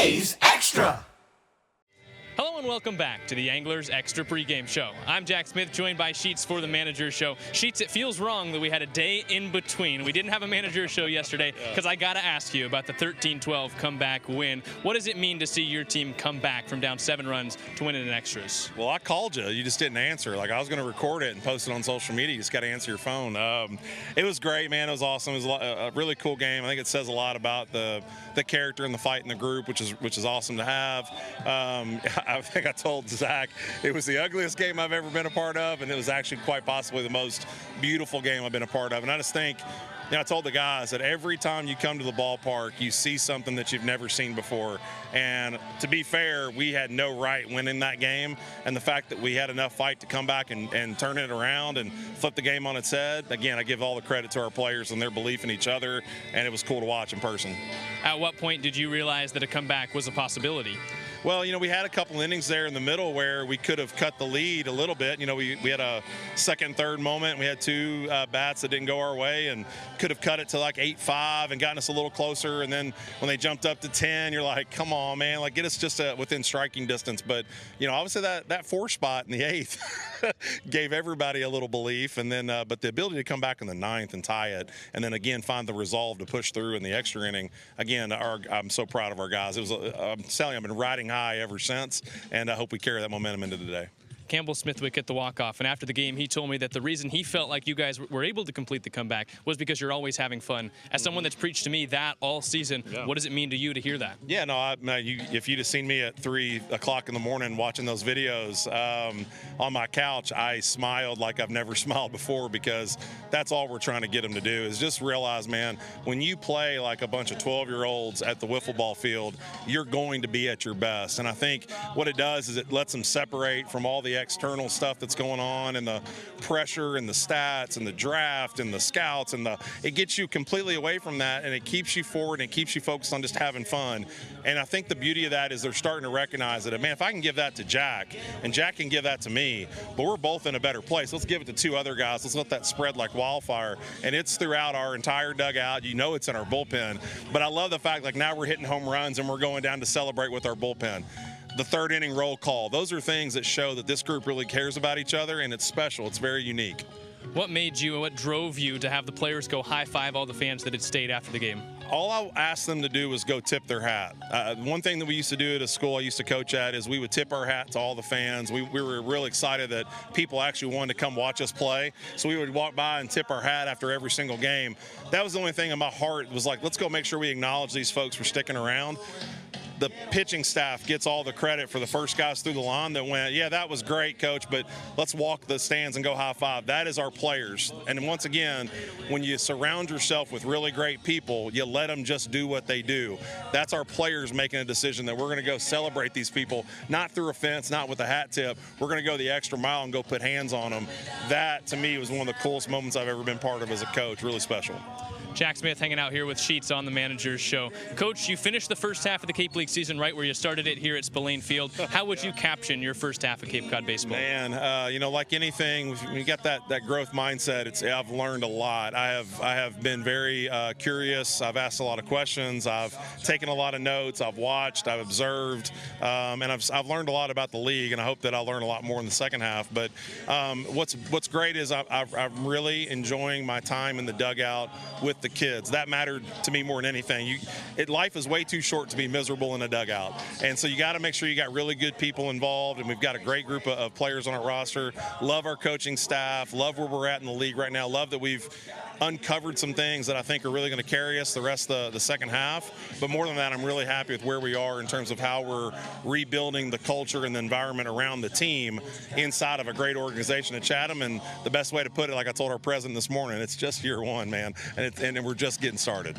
Today's Extra. Hello and welcome back to the Anglers Extra pregame show. I'm Jack Smith, joined by Sheets for the Manager Show. Sheets, it feels wrong that we had a day in between. We didn't have a Manager Show yesterday because I got to ask you about the 13-12 comeback win. What does it mean to see your team come back from down 7 runs to win it in extras? Well, I called you. You just didn't answer. Like, I was going to record it and post it on social media. You just got to answer your phone. It was great, man. It was awesome. It was a really cool game. I think it says a lot about the character and the fight in the group, which is awesome to have. I think I told Zach it was the ugliest game I've ever been a part of, and it was actually quite possibly the most beautiful game I've been a part of. And I just think, I told the guys that every time you come to the ballpark, you see something that you've never seen before. And to be fair, we had no right winning that game. And the fact that we had enough fight to come back and turn it around and flip the game on its head, again, I give all the credit to our players and their belief in each other, and it was cool to watch in person. At what point did you realize that a comeback was a possibility? Well, we had a couple innings there in the middle where we could have cut the lead a little bit. We had a second, third moment. We had 2 bats that didn't go our way and could have cut it to like 8-5 and gotten us a little closer. And then when they jumped up to 10, you're like, come on, man, like get us just within striking distance. But, obviously that 4 spot in the 8th gave everybody a little belief. And then, but the ability to come back in the 9th and tie it, and then again find the resolve to push through in the extra inning. Again, I'm so proud of our guys. I'm telling you, I've been riding high ever since, and I hope we carry that momentum into today. Campbell Smithwick at the walk-off, and after the game he told me that the reason he felt like you guys were able to complete the comeback was because you're always having fun. As someone that's preached to me that all season, what does it mean to you to hear that? Yeah, no, if you'd have seen me at 3 o'clock in the morning watching those videos on my couch, I smiled like I've never smiled before, because that's all we're trying to get them to do is just realize, man, when you play like a bunch of 12-year-olds at the wiffle ball field, you're going to be at your best. And I think what it does is it lets them separate from all the external stuff that's going on and the pressure and the stats and the draft and the scouts, and it gets you completely away from that, and it keeps you forward and it keeps you focused on just having fun. And I think the beauty of that is they're starting to recognize that, man, if I can give that to Jack and Jack can give that to me, but we're both in a better place, let's give it to 2 other guys. Let's let that spread like wildfire. And it's throughout our entire dugout. It's in our bullpen. But I love the fact, like, now we're hitting home runs and we're going down to celebrate with our bullpen. The 3rd inning roll call, those are things that show that this group really cares about each other, and it's special. It's very unique. What drove you to have the players go high-five all the fans that had stayed after the game? All I asked them to do was go tip their hat. One thing that we used to do at a school I used to coach at is we would tip our hat to all the fans. We were real excited that people actually wanted to come watch us play. So we would walk by and tip our hat after every single game. That was the only thing in my heart was like, let's go make sure we acknowledge these folks for sticking around. The pitching staff gets all the credit for the first guys through the line that went, yeah, that was great, coach, but let's walk the stands and go high five. That is our players. And once again, when you surround yourself with really great people, you let them just do what they do. That's our players making a decision that we're going to go celebrate these people, not through a fence, not with a hat tip. We're going to go the extra mile and go put hands on them. That, to me, was one of the coolest moments I've ever been part of as a coach. Really special. Jack Smith hanging out here with Sheets on the Manager's Show. Coach, you finished the first half of the Cape League season right where you started it here at Spillane Field. How would you caption your first half of Cape Cod baseball? Man, like anything, when you got that growth mindset, I've learned a lot. I have been very curious. I've asked a lot of questions. I've taken a lot of notes. I've watched. I've observed, and I've learned a lot about the league. And I hope that I'll learn a lot more in the second half. But what's great is I'm really enjoying my time in the dugout with the kids. That mattered to me more than anything. Life is way too short to be miserable in a dugout, and so you got to make sure you got really good people involved, and we've got a great group of players on our roster. Love our coaching staff, love where we're at in the league right now, love that we've uncovered some things that I think are really going to carry us the rest of the second half. But more than that, I'm really happy with where we are in terms of how we're rebuilding the culture and the environment around the team inside of a great organization at Chatham. And the best way to put it, like I told our president this morning, it's just year 1, man, and we're just getting started.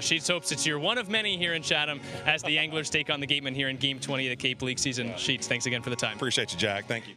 Sheets hopes it's year 1 of many here in Chatham as the Anglers take on the Gatemen here in Game 20 of the Cape League season. Sheets, thanks again for the time. Appreciate you, Jack. Thank you.